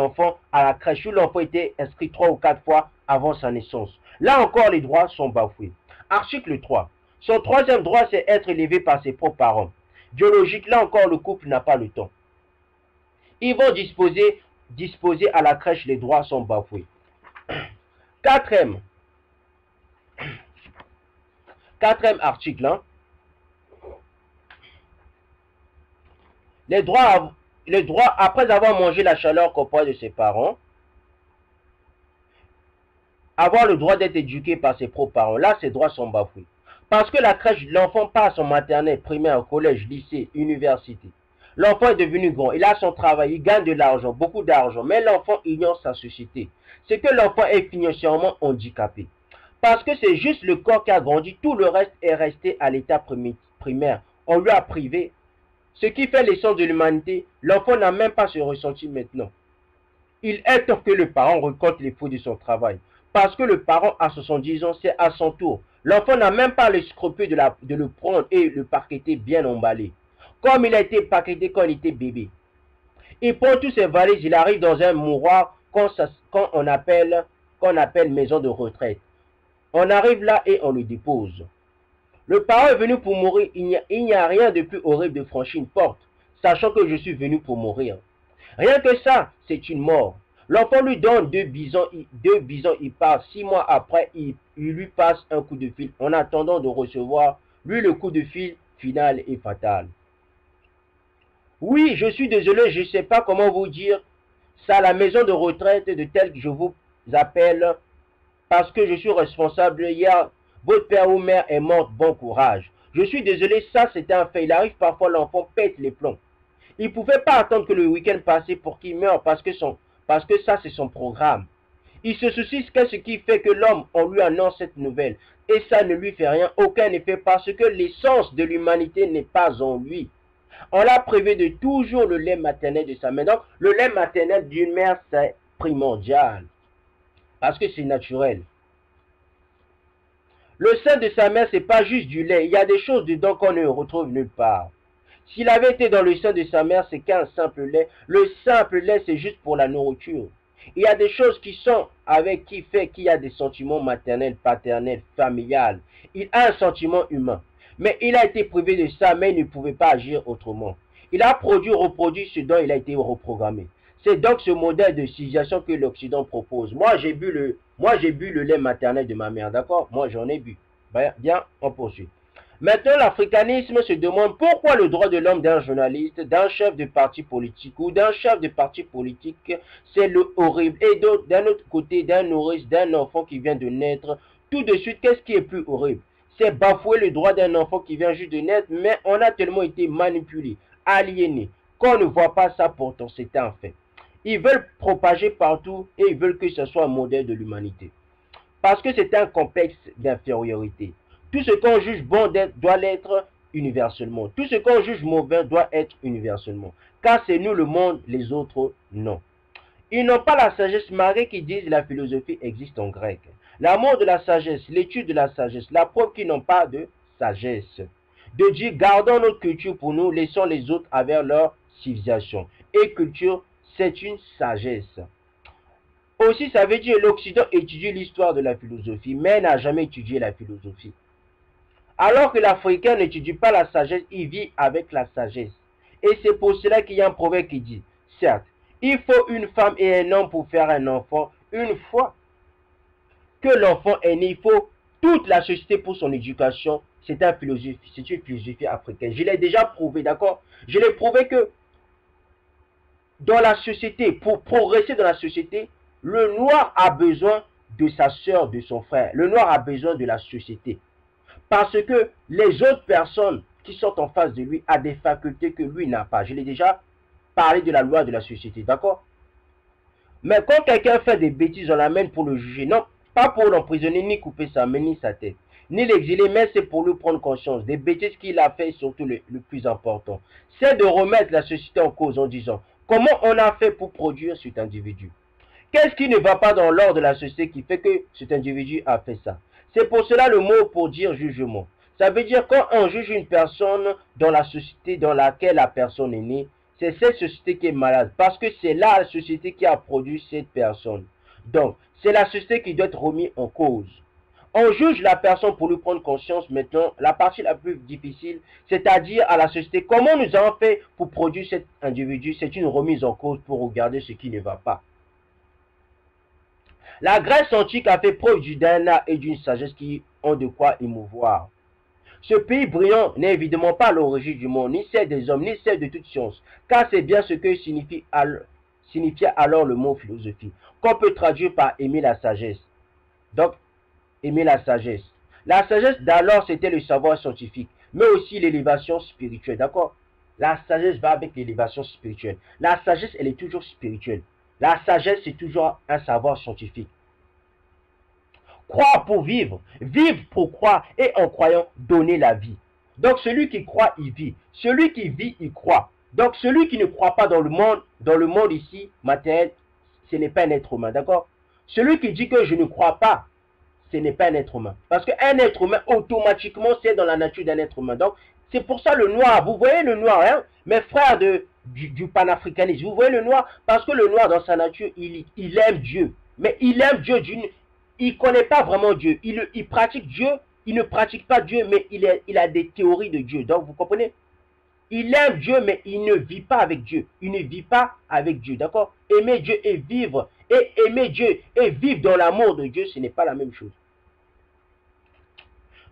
S1: inscrit 3 ou 4 fois avant sa naissance. Là encore, les droits sont bafoués. Article 3. Son troisième droit, c'est être élevé par ses propres parents. Biologique, là encore, le couple n'a pas le temps. Ils vont disposer à la crèche, les droits sont bafoués. Quatrième article. Hein. Les droits, après avoir mangé la chaleur corporelle de ses parents, avoir le droit d'être éduqué par ses propres parents. Là, ses droits sont bafoués. Parce que la crèche, l'enfant passe en maternelle, primaire, collège, lycée, université. L'enfant est devenu grand, il a son travail, il gagne de l'argent, beaucoup d'argent, mais l'enfant ignore sa société. C'est que l'enfant est financièrement handicapé. Parce que c'est juste le corps qui a grandi, tout le reste est resté à l'état primaire. On lui a privé. Ce qui fait l'essence de l'humanité, l'enfant n'a même pas ce ressenti maintenant. Il est temps que le parent récolte les fruits de son travail. Parce que le parent à 70 ans, c'est à son tour. L'enfant n'a même pas le scrupule de le prendre et le paqueter bien emballé. Comme il a été paqueté quand il était bébé. Il prend tous ses valises, il arrive dans un mouroir qu'on appelle maison de retraite. On arrive là et on le dépose. Le parent est venu pour mourir. Il n'y a rien de plus horrible de franchir une porte, sachant que je suis venu pour mourir. Rien que ça, c'est une mort. L'enfant lui donne deux bisons, il part. 6 mois après, il lui passe un coup de fil en attendant de recevoir, lui, le coup de fil final et fatal. Oui, je suis désolé, je ne sais pas comment vous dire ça, la maison de retraite de telle que je vous appelle, parce que je suis responsable. Hier, votre père ou mère est mort, bon courage. Je suis désolé, ça c'était un fait. Il arrive parfois, l'enfant pète les plombs. Il ne pouvait pas attendre que le week-end passe pour qu'il meure, parce que ça c'est son programme. Il se soucie de ce qui fait que l'homme, on lui annonce cette nouvelle. Et ça ne lui fait rien, aucun effet, parce que l'essence de l'humanité n'est pas en lui. On l'a privé de toujours le lait maternel de sa mère. Donc, le lait maternel d'une mère, c'est primordial. Parce que c'est naturel. Le sein de sa mère, c'est pas juste du lait. Il y a des choses dedans qu'on ne retrouve nulle part. S'il avait été dans le sein de sa mère, c'est qu'un simple lait. Le simple lait, c'est juste pour la nourriture. Il y a des choses qui sont avec qui fait qu'il y a des sentiments maternels, paternels, familiales. Il a un sentiment humain. Mais il a été privé de ça, mais il ne pouvait pas agir autrement. Il a produit, reproduit ce dont il a été reprogrammé. C'est donc ce modèle de civilisation que l'Occident propose. Moi, j'ai bu le lait maternel de ma mère, d'accord? Moi, j'en ai bu. Bien, on poursuit. Maintenant, l'africanisme se demande pourquoi le droit de l'homme d'un journaliste, d'un chef de parti politique ou d'un chef de parti politique, c'est le horrible. Et d'un autre côté, d'un nourrice, d'un enfant qui vient de naître, tout de suite, qu'est-ce qui est plus horrible? C'est bafouer le droit d'un enfant qui vient juste de naître, mais on a tellement été manipulé, aliéné, qu'on ne voit pas ça pourtant, c'est un fait. Ils veulent propager partout et ils veulent que ce soit un modèle de l'humanité. Parce que c'est un complexe d'infériorité. Tout ce qu'on juge bon doit l'être universellement. Tout ce qu'on juge mauvais doit être universellement. Car c'est nous le monde, les autres non. Ils n'ont pas la sagesse marée qui disent la philosophie existe en grec. L'amour de la sagesse, l'étude de la sagesse, la preuve qu'ils n'ont pas de sagesse. De dire gardons notre culture pour nous, laissons les autres avec leur civilisation. Et culture, c'est une sagesse. Aussi, ça veut dire que l'Occident étudie l'histoire de la philosophie, mais n'a jamais étudié la philosophie. Alors que l'Africain n'étudie pas la sagesse, il vit avec la sagesse. Et c'est pour cela qu'il y a un proverbe qui dit, certes, il faut une femme et un homme pour faire un enfant. Une fois que l'enfant est né, il faut toute la société pour son éducation. C'est une philosophie africaine. Je l'ai déjà prouvé, d'accord? Je l'ai prouvé que dans la société, pour progresser dans la société, le noir a besoin de sa sœur, de son frère. Le noir a besoin de la société. Parce que les autres personnes qui sont en face de lui ont des facultés que lui n'a pas. Je l'ai déjà parlé de la loi de la société, d'accord? Mais quand quelqu'un fait des bêtises, on l'amène pour le juger. Non, pas pour l'emprisonner, ni couper sa main, ni sa tête, ni l'exiler, mais c'est pour lui prendre conscience des bêtises qu'il a fait, surtout le plus important. C'est de remettre la société en cause en disant, comment on a fait pour produire cet individu? Qu'est-ce qui ne va pas dans l'ordre de la société qui fait que cet individu a fait ça? C'est pour cela le mot pour dire jugement. Ça veut dire quand on juge une personne dans la société dans laquelle la personne est née, c'est cette société qui est malade. Parce que c'est la société qui a produit cette personne. Donc, c'est la société qui doit être remise en cause. On juge la personne pour lui prendre conscience maintenant. La partie la plus difficile, c'est-à-dire à la société, comment nous avons fait pour produire cet individu? C'est une remise en cause pour regarder ce qui ne va pas. La Grèce antique a fait preuve d'un art et d'une sagesse qui ont de quoi émouvoir. Ce pays brillant n'est évidemment pas l'origine du monde, ni celle des hommes, ni celle de toute science, car c'est bien ce que signifiait alors le mot philosophie, qu'on peut traduire par aimer la sagesse. Donc, aimer la sagesse. La sagesse d'alors, c'était le savoir scientifique, mais aussi l'élévation spirituelle, d'accord? La sagesse va avec l'élévation spirituelle. La sagesse, elle est toujours spirituelle. La sagesse, c'est toujours un savoir scientifique. Croire pour vivre, vivre pour croire, et en croyant, donner la vie. Donc celui qui croit, il vit. Celui qui vit, il croit. Donc celui qui ne croit pas dans le monde ici, matériel, ce n'est pas un être humain, d'accord? Celui qui dit que je ne crois pas, ce n'est pas un être humain. Parce qu'un être humain, automatiquement, c'est dans la nature d'un être humain. Donc, c'est pour ça le noir. Vous voyez le noir, hein? Mes frères du panafricanisme, vous voyez le noir? Parce que le noir, dans sa nature, il aime Dieu. Mais il aime Dieu il ne connaît pas vraiment Dieu. Il pratique Dieu, il ne pratique pas Dieu, mais il a des théories de Dieu. Donc, vous comprenez? Il aime Dieu, mais il ne vit pas avec Dieu. Il ne vit pas avec Dieu, d'accord? Aimer Dieu et vivre, et aimer Dieu et vivre dans l'amour de Dieu, ce n'est pas la même chose.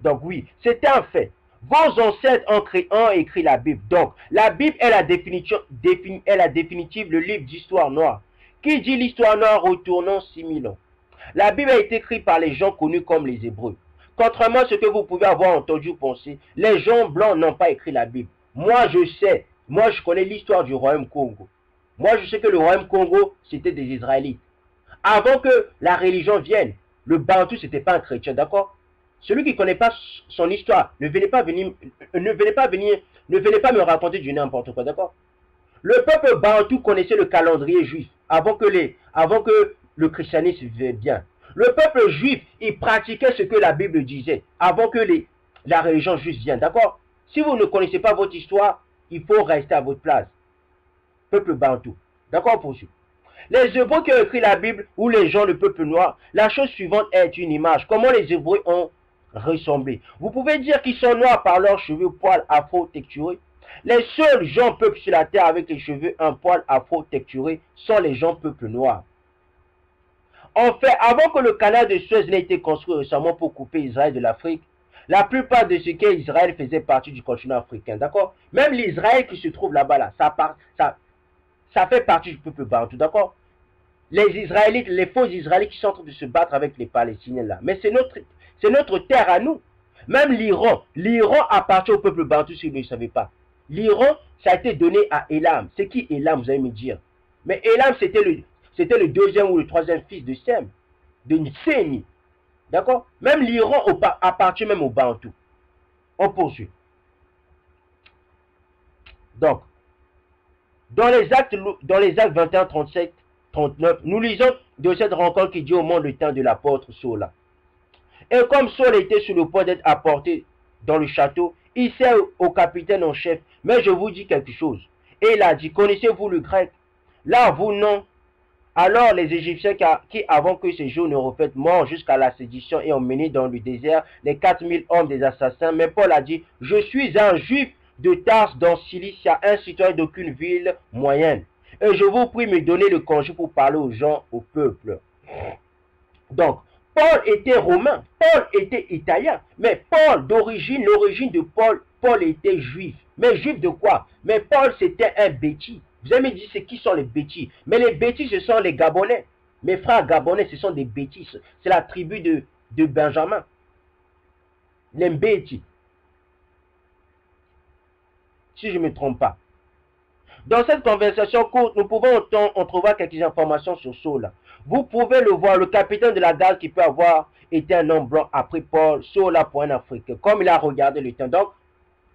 S1: Donc oui, c'est un fait. Vos ancêtres ont écrit la Bible. Donc, la Bible est la définitive, le livre d'histoire noire. Qui dit l'histoire noire retournant 6000 ans? La Bible a été écrite par les gens connus comme les Hébreux. Contrairement à ce que vous pouvez avoir entendu penser, les gens blancs n'ont pas écrit la Bible. Moi, je sais. Moi, je connais l'histoire du Royaume Congo. Moi, je sais que le Royaume Congo, c'était des Israélites. Avant que la religion vienne, le Bantou, ce n'était pas un chrétien, d'accord? Celui qui ne connaît pas son histoire, ne venez pas me raconter du n'importe quoi, d'accord? Le peuple Bantou connaissait le calendrier juif avant que le christianisme vienne bien. Le peuple juif, il pratiquait ce que la Bible disait avant que la religion juive vienne, d'accord? Si vous ne connaissez pas votre histoire, il faut rester à votre place. Peuple Bantou. D'accord, poursuivre. Les Hébreux qui ont écrit la Bible ou les gens, le peuple noir, la chose suivante est une image. Comment les Hébreux ont ressemblé? Vous pouvez dire qu'ils sont noirs par leurs cheveux poils afro-texturés. Les seuls gens peuple sur la terre avec les cheveux un poil afro-texturé sont les gens peuple noirs. En fait, avant que le canal de Suez n'ait été construit récemment pour couper Israël de l'Afrique, la plupart de ce qu'est Israël faisait partie du continent africain, d'accord? Même l'Israël qui se trouve là-bas, là, ça fait partie du peuple bantou, d'accord? Les Israélites, les faux Israélites qui sont en train de se battre avec les Palestiniens là. Mais c'est notre terre à nous. Même l'Iran appartient au peuple bantou si vous ne le savez pas. L'Iran, ça a été donné à Elam. C'est qui Elam, vous allez me dire? Mais Elam, c'était le deuxième ou le troisième fils de Sem, de Séni. D'accord? Même l'Iran appartient même au bantou. On poursuit. Donc, dans les actes 21, 37, 39, nous lisons de cette rencontre qui dit au monde le temps de l'apôtre Saul. Et comme Saul était sur le point d'être apporté dans le château, il sait au capitaine en chef, mais je vous dis quelque chose. Et il a dit, connaissez-vous le grec? Là, vous non. Alors les Égyptiens qui, avant que ces jours ne refaitent mort jusqu'à la sédition et ont mené dans le désert les 4000 hommes des assassins. Mais Paul a dit, je suis un juif de Tarse dans Cilicia, un citoyen d'aucune ville moyenne. Et je vous prie de me donner le congé pour parler aux gens, au peuple. Donc, Paul était romain, Paul était italien, mais Paul d'origine, l'origine de Paul était juif. Mais juif de quoi? Mais Paul c'était un béti. Vous avez dit c'est qui sont les bétis? Mais les bétis ce sont les Gabonais. Mes frères Gabonais ce sont des bétis. C'est la tribu de Benjamin. Les bétis. Si je ne me trompe pas. Dans cette conversation courte, nous pouvons entrevoir quelques informations sur Saul. Vous pouvez le voir, le capitaine de la garde qui peut avoir été un homme blanc après Paul, Saul pour un Africain, comme il a regardé le temps. Donc,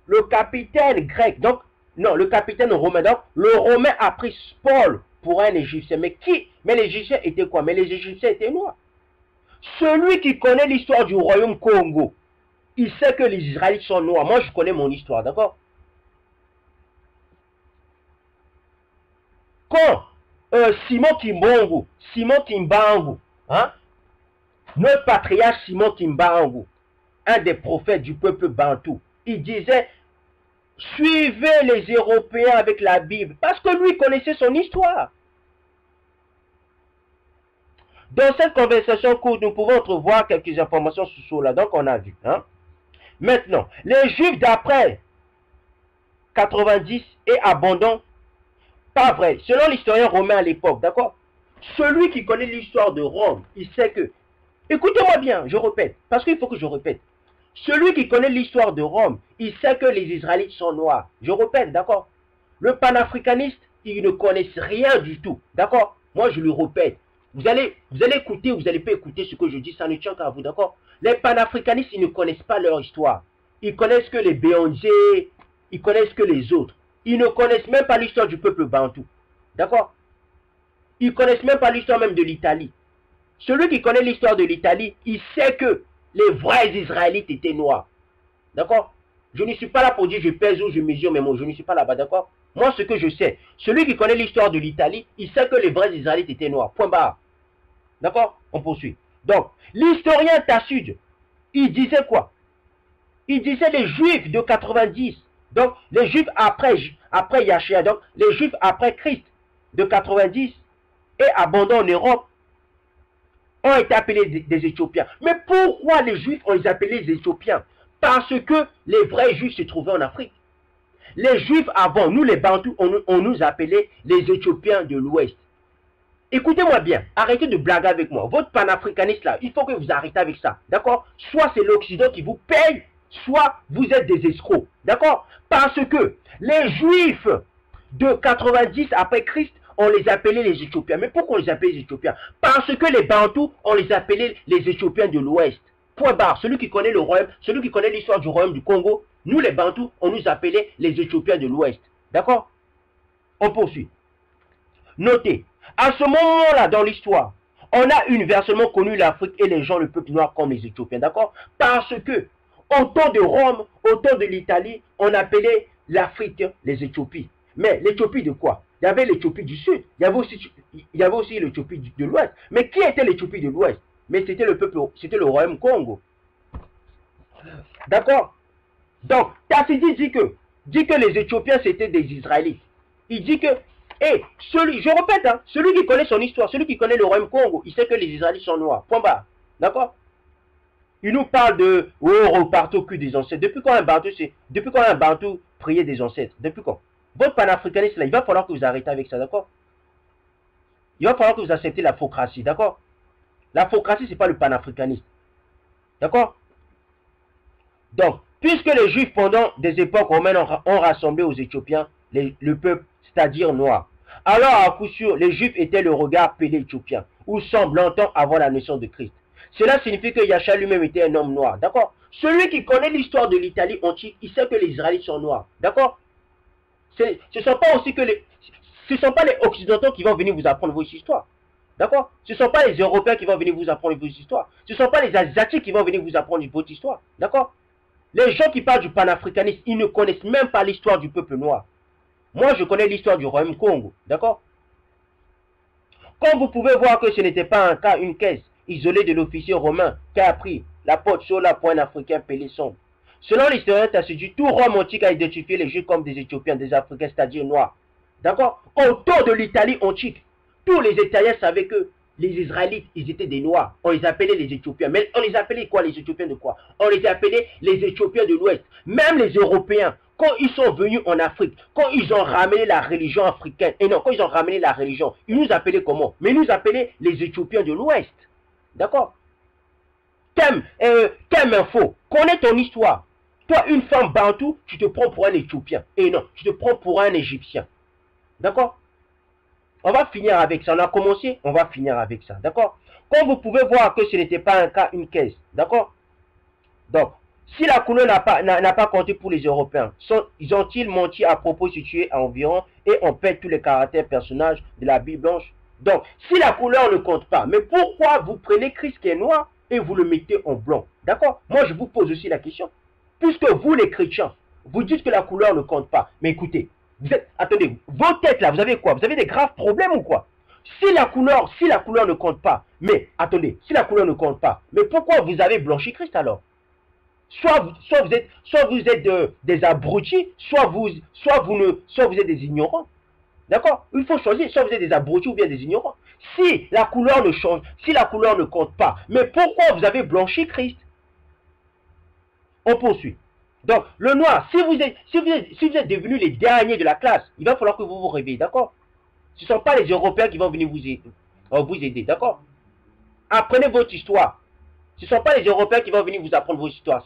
S1: le capitaine grec, donc, non, le capitaine romain, donc, le romain a pris Paul pour un Égyptien. Mais qui? Mais les Égyptiens étaient quoi? Mais les Égyptiens étaient noirs. Celui qui connaît l'histoire du royaume Congo, il sait que les Israélites sont noirs. Moi, je connais mon histoire, d'accord? Quand Simon Kimbangu, hein, notre patriarche Simon Kimbangu, un des prophètes du peuple bantou, il disait, suivez les Européens avec la Bible, parce que lui connaissait son histoire. Dans cette conversation courte, nous pouvons entrevoir quelques informations sur cela, donc on a vu. Hein. Maintenant, les Juifs d'après 90 et abondants, pas vrai. Selon l'historien romain à l'époque, d'accord? Celui qui connaît l'histoire de Rome, il sait que... Écoutez-moi bien, je répète, parce qu'il faut que je répète. Celui qui connaît l'histoire de Rome, il sait que les Israélites sont noirs. Je répète, d'accord? Le panafricaniste, il ne connaît rien du tout, d'accord? Moi, je le répète. Vous allez écouter, vous n'allez pas écouter ce que je dis, ça ne tient qu'à vous, d'accord? Les panafricanistes, ils ne connaissent pas leur histoire. Ils connaissent que les Béonzé, ils connaissent que les autres. Ils ne connaissent même pas l'histoire du peuple bantou. D'accord? Ils ne connaissent même pas l'histoire même de l'Italie. Celui qui connaît l'histoire de l'Italie, il sait que les vrais Israélites étaient noirs. D'accord? Je ne suis pas là pour dire je pèse ou je mesure mes mots. Je ne suis pas là-bas, d'accord? Moi, ce que je sais, celui qui connaît l'histoire de l'Italie, il sait que les vrais Israélites étaient noirs. Point barre. D'accord? On poursuit. Donc, l'historien Tacite, il disait quoi? Il disait les Juifs de 90. Donc, les Juifs après Yahshua, donc les Juifs après Christ de 90 et abondants en Europe ont été appelés des Éthiopiens. Mais pourquoi les Juifs ont été appelés des Éthiopiens? Parce que les vrais Juifs se trouvaient en Afrique. Les Juifs avant, nous les Bantous, on nous appelait les Éthiopiens de l'Ouest. Écoutez-moi bien, arrêtez de blaguer avec moi. Votre panafricaniste là, il faut que vous arrêtez avec ça. D'accord? Soit c'est l'Occident qui vous paye, soit vous êtes des escrocs. D'accord? Parce que les Juifs de 90 après Christ on les appelait les Éthiopiens. Mais pourquoi on les appelait les Éthiopiens? Parce que les Bantous, on les appelait les Éthiopiens de l'Ouest. Point barre. Celui qui connaît le royaume, celui qui connaît l'histoire du royaume du Congo, nous les Bantous, on nous appelait les Éthiopiens de l'Ouest. D'accord? On poursuit. Notez, à ce moment-là dans l'histoire, on a universellement connu l'Afrique et les gens, le peuple noir comme les Éthiopiens. D'accord? Parce que, au temps de Rome, au temps de l'Italie, on appelait l'Afrique les Éthiopies. Mais l'Éthiopie de quoi? Il y avait l'Éthiopie du Sud, il y avait aussi l'Éthiopie de l'Ouest. Mais qui était l'Éthiopie de l'Ouest? Mais c'était le peuple, c'était le royaume Congo. D'accord? Donc, Tassidi dit que les Éthiopiens c'était des Israélites. Il dit que, je répète, hein, celui qui connaît son histoire, celui qui connaît le royaume Congo, il sait que les Israélites sont noirs. Point barre. D'accord? Il nous parle de repartir au cul des ancêtres. Depuis quand un Bantou priait des ancêtres? Depuis quand? Votre panafricanisme là, il va falloir que vous arrêtez avec ça, d'accord? Il va falloir que vous acceptez la faucratie, d'accord? La faucratie, ce n'est pas le panafricanisme. D'accord? Donc, puisque les Juifs, pendant des époques romaines, ont rassemblé aux Éthiopiens le peuple, c'est-à-dire noir, alors à coup sûr, les Juifs étaient le regard pelé éthiopien, ou semble longtemps avant la naissance de Christ. Cela signifie que Yahshua lui-même était un homme noir, d'accord? Celui qui connaît l'histoire de l'Italie antique, il sait que les Israélites sont noirs, d'accord? Ce ne sont pas aussi que ce sont pas les Occidentaux qui vont venir vous apprendre vos histoires, d'accord? Ce ne sont pas les Européens qui vont venir vous apprendre vos histoires, ce ne sont pas les Asiatiques qui vont venir vous apprendre votre histoire, d'accord? Les gens qui parlent du panafricanisme, ils ne connaissent même pas l'histoire du peuple noir. Moi, je connais l'histoire du royaume Congo, d'accord? Comme vous pouvez voir que ce n'était pas un cas, une caisse isolée de l'officier romain qui a pris la porte sur la pointe africain pelé sombre. Selon l'historien Tassidi, tout Rome antique a identifié les Juifs comme des Éthiopiens, des Africains, c'est-à-dire noirs. D'accord? Autour de l'Italie antique, tous les Italiens savaient que les Israélites, ils étaient des Noirs. On les appelait les Éthiopiens. Mais on les appelait quoi, les Éthiopiens de quoi? On les appelait les Éthiopiens de l'Ouest. Même les Européens, quand ils sont venus en Afrique, quand ils ont ramené la religion africaine, et non, quand ils ont ramené la religion, ils nous appelaient comment? Mais ils nous appelaient les Éthiopiens de l'Ouest. D'accord? Thème info, connais ton histoire. Toi, une femme bantou, tu te prends pour un Éthiopien. Et non, tu te prends pour un Égyptien. D'accord? On va finir avec ça. On a commencé, on va finir avec ça. D'accord? Comme vous pouvez voir que ce n'était pas un cas, une caisse. D'accord? Donc, si la couleur n'a pas compté pour les Européens, ils ont-ils menti à propos situé à environ et on perd tous les caractères personnages de la Bible blanche? Donc, si la couleur ne compte pas, mais pourquoi vous prenez Christ qui est noir et vous le mettez en blanc? D'accord? Moi, je vous pose aussi la question. Puisque vous, les chrétiens, vous dites que la couleur ne compte pas. Mais écoutez, attendez, vos têtes là, vous avez quoi? Vous avez des graves problèmes ou quoi? Si la couleur ne compte pas, mais attendez, si la couleur ne compte pas, mais pourquoi vous avez blanchi Christ alors? Soit vous êtes des abrutis, soit vous êtes des ignorants. D'accord? Il faut choisir, soit vous êtes des abrutis ou bien des ignorants. Si la couleur ne change, si la couleur ne compte pas, mais pourquoi vous avez blanchi Christ? On poursuit. Donc, le noir, si vous êtes devenus les derniers de la classe, il va falloir que vous vous réveillez, d'accord? Ce ne sont pas les Européens qui vont venir vous aider, d'accord? Apprenez votre histoire. Ce ne sont pas les Européens qui vont venir vous apprendre votre histoire.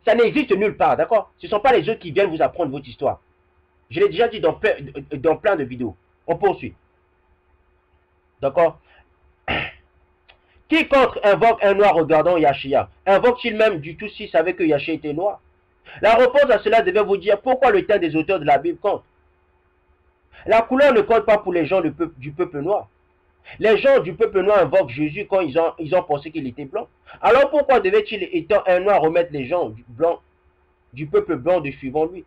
S1: Ça n'existe nulle part, d'accord? Ce ne sont pas les autres qui viennent vous apprendre votre histoire. Je l'ai déjà dit dans plein de vidéos. On poursuit. D'accord? Quiconque invoque un noir regardant Yahshua, invoque-t-il même du tout s'il savait que Yahshua était noir? La réponse à cela devait vous dire pourquoi le teint des auteurs de la Bible compte. La couleur ne compte pas pour les gens du peuple noir. Les gens du peuple noir invoquent Jésus quand ils ont pensé qu'il était blanc. Alors pourquoi devait-il, étant un noir, remettre les gens du peuple blanc de suivant lui?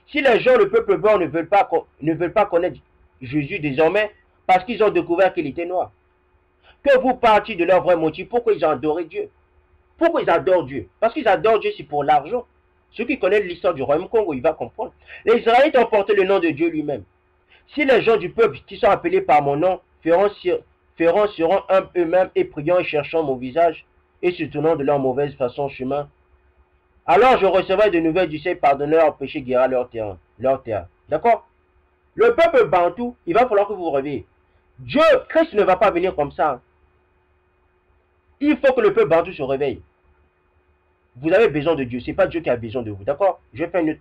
S1: Si les gens du peuple blanc ne veulent pas connaître Jésus désormais, parce qu'ils ont découvert qu'il était noir, que vous partiez de leur vrai motif, pourquoi ils ont adoré Dieu? Pourquoi ils adorent Dieu? Parce qu'ils adorent Dieu, c'est pour l'argent. Ceux qui connaissent l'histoire du royaume Congo, ils vont comprendre. Les Israélites ont porté le nom de Dieu lui-même. Si les gens du peuple qui sont appelés par mon nom seront eux-mêmes et priant et cherchant mon visage et se tournant de leur mauvaise façon chemin, alors je recevrai de nouvelles du ciel, pardonner leurs péchés, guérira leur terre. D'accord? Le peuple bantou, il va falloir que vous vous réveillez. Dieu, Christ ne va pas venir comme ça. Il faut que le peuple bantou se réveille. Vous avez besoin de Dieu. Ce n'est pas Dieu qui a besoin de vous. D'accord? Je vais faire une